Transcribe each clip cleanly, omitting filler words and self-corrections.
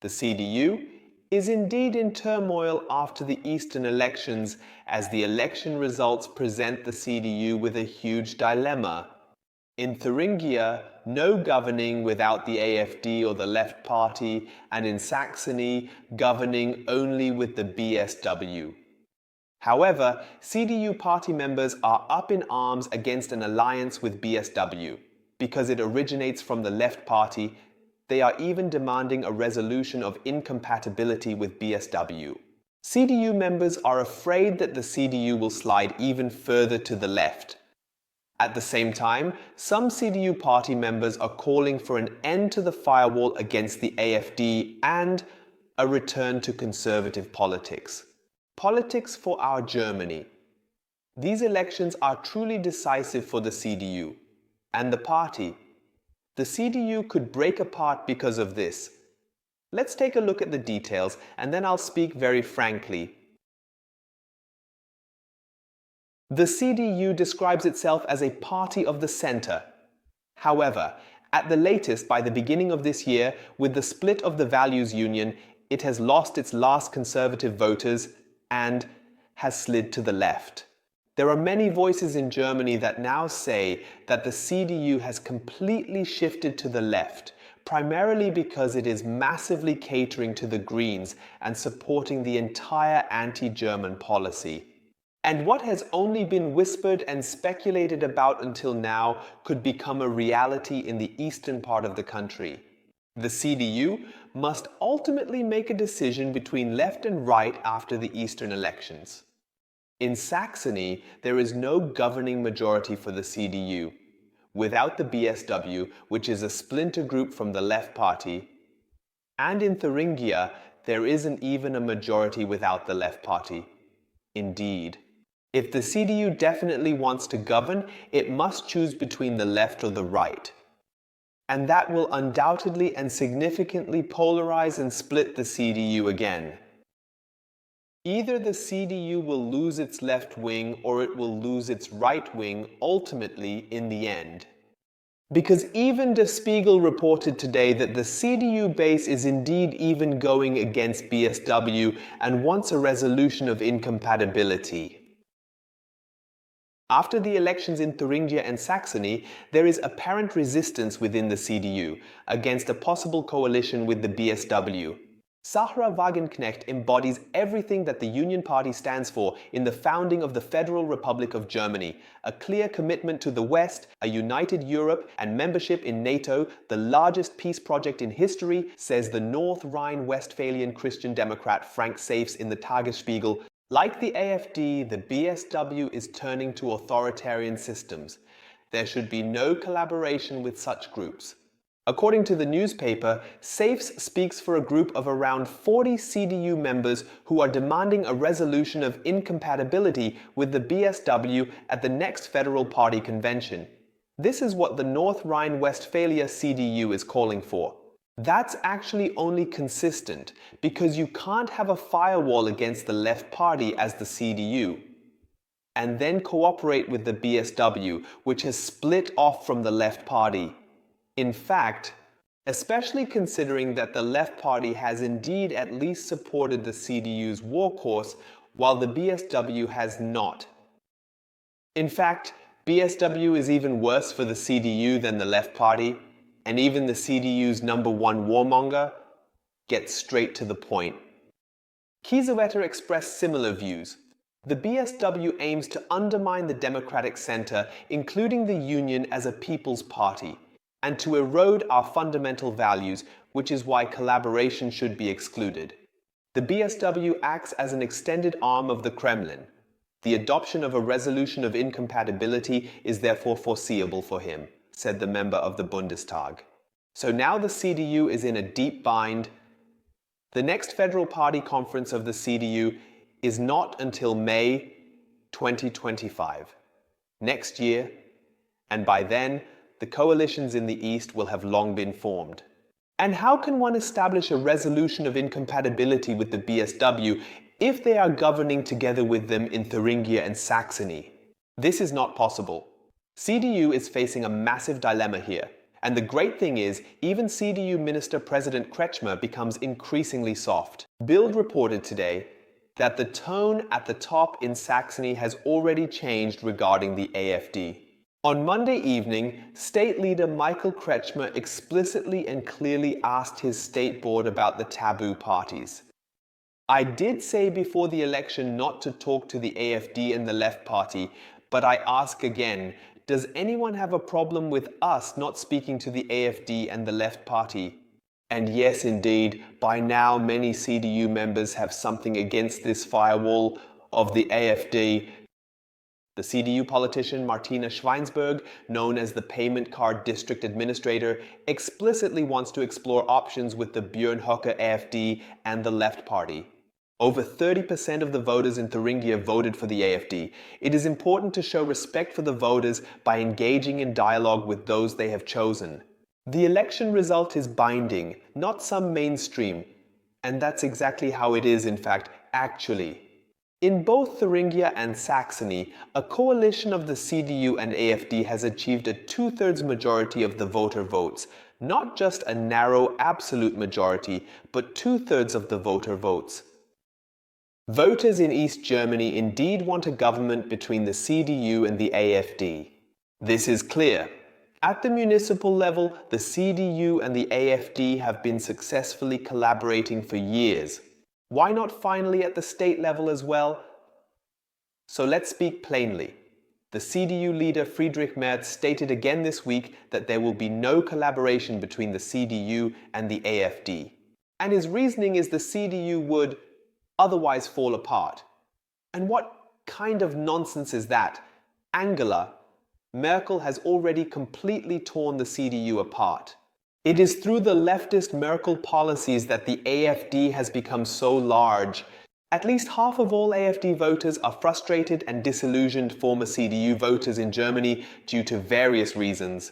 The CDU is indeed in turmoil after the Eastern elections, as the election results present the CDU with a huge dilemma. In Thuringia, no governing without the AfD or the Left Party, and in Saxony, governing only with the BSW. However, CDU party members are up in arms against an alliance with BSW. Because it originates from the Left Party, they are even demanding a resolution of incompatibility with BSW. CDU members are afraid that the CDU will slide even further to the left. At the same time, some CDU party members are calling for an end to the firewall against the AfD and a return to conservative politics. Politics for our Germany. These elections are truly decisive for the CDU and the party. The CDU could break apart because of this. Let's take a look at the details, and then I'll speak very frankly. The CDU describes itself as a party of the center. However, at the latest, by the beginning of this year, with the split of the Values Union, it has lost its last conservative voters and has slid to the left. There are many voices in Germany that now say that the CDU has completely shifted to the left, primarily because it is massively catering to the Greens and supporting the entire anti-German policy. And what has only been whispered and speculated about until now could become a reality in the eastern part of the country. The CDU must ultimately make a decision between left and right after the Eastern elections. In Saxony, there is no governing majority for the CDU. Without the BSW, which is a splinter group from the Left Party, and in Thuringia, there isn't even a majority without the Left Party. Indeed. If the CDU definitely wants to govern, it must choose between the left or the right. And that will undoubtedly and significantly polarize and split the CDU again. Either the CDU will lose its left wing or it will lose its right wing ultimately in the end. Because even Der Spiegel reported today that the CDU base is indeed even going against BSW and wants a resolution of incompatibility. After the elections in Thuringia and Saxony, there is apparent resistance within the CDU against a possible coalition with the BSW. Sarah Wagenknecht embodies everything that the Union Party stands for in the founding of the Federal Republic of Germany, a clear commitment to the West, a united Europe, and membership in NATO, the largest peace project in history, says the North Rhine-Westphalian Christian Democrat Frank Safes in the Tagesspiegel. Like the AfD, the BSW is turning to authoritarian systems. There should be no collaboration with such groups. According to the newspaper, Safes speaks for a group of around 40 CDU members who are demanding a resolution of incompatibility with the BSW at the next Federal Party convention. This is what the North Rhine-Westphalia CDU is calling for. That's actually only consistent because you can't have a firewall against the Left Party as the CDU and then cooperate with the BSW, which has split off from the Left Party. In fact, especially considering that the Left Party has indeed at least supported the CDU's war course, while the BSW has not. In fact, BSW is even worse for the CDU than the Left Party, and even the CDU's #1 warmonger gets straight to the point. Kiesewetter expressed similar views. The BSW aims to undermine the democratic center, including the Union as a people's party, and to erode our fundamental values, which is why collaboration should be excluded. The BSW acts as an extended arm of the Kremlin. The adoption of a resolution of incompatibility is therefore foreseeable for him, said the member of the Bundestag. So now the CDU is in a deep bind. The next Federal Party conference of the CDU is not until May 2025, next year, and by then, the coalitions in the East will have long been formed. And how can one establish a resolution of incompatibility with the BSW if they are governing together with them in Thuringia and Saxony? This is not possible. CDU is facing a massive dilemma here, And the great thing is, even CDU Minister President Kretschmer becomes increasingly soft. Bild reported today that the tone at the top in Saxony has already changed regarding the AfD. On Monday evening, state leader Michael Kretschmer explicitly and clearly asked his state board about the taboo parties. I did say before the election not to talk to the AfD and the Left Party, but I ask again, does anyone have a problem with us not speaking to the AfD and the Left Party? And yes, indeed, by now many CDU members have something against this firewall of the AfD. The CDU politician Martina Schweinsberg, known as the Payment Card District Administrator, explicitly wants to explore options with the Björn Höcke AfD and the Left Party. Over 30% of the voters in Thuringia voted for the AfD. It is important to show respect for the voters by engaging in dialogue with those they have chosen. The election result is binding, not some mainstream. And that's exactly how it is, in fact, actually. In both Thuringia and Saxony, a coalition of the CDU and AfD has achieved a two-thirds majority of the voter votes. Not just a narrow absolute majority, but two-thirds of the voter votes. Voters in East Germany indeed want a government between the CDU and the AfD. This is clear. At the municipal level, the CDU and the AfD have been successfully collaborating for years. Why not finally at the state level as well? So let's speak plainly. The CDU leader Friedrich Merz stated again this week that there will be no collaboration between the CDU and the AfD. And his reasoning is the CDU would otherwise fall apart. And what kind of nonsense is that? Angela Merkel has already completely torn the CDU apart. It is through the leftist Merkel policies that the AfD has become so large. At least half of all AfD voters are frustrated and disillusioned former CDU voters in Germany due to various reasons.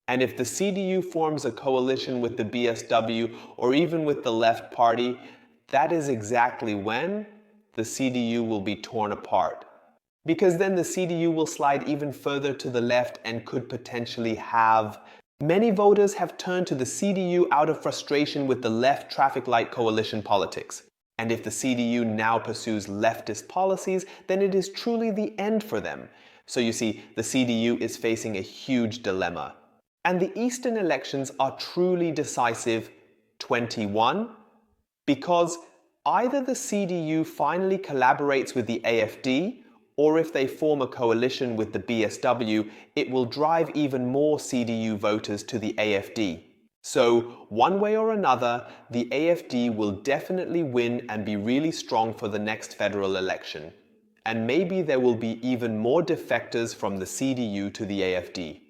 And if the CDU forms a coalition with the BSW or even with the Left Party, that is exactly when the CDU will be torn apart. Because then the CDU will slide even further to the left and could potentially have. Many voters have turned to the CDU out of frustration with the left traffic light coalition politics. And if the CDU now pursues leftist policies, then it is truly the end for them. So you see, the CDU is facing a huge dilemma. And the Eastern elections are truly decisive. 21. Because either the CDU finally collaborates with the AfD, or if they form a coalition with the BSW, it will drive even more CDU voters to the AfD. So, one way or another, the AfD will definitely win and be really strong for the next federal election. And maybe there will be even more defectors from the CDU to the AfD.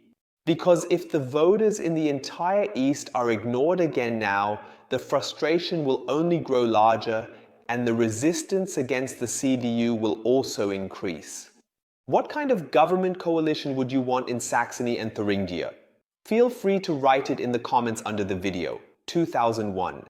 Because if the voters in the entire East are ignored again now, the frustration will only grow larger and the resistance against the CDU will also increase. What kind of government coalition would you want in Saxony and Thuringia? Feel free to write it in the comments under the video. 2001.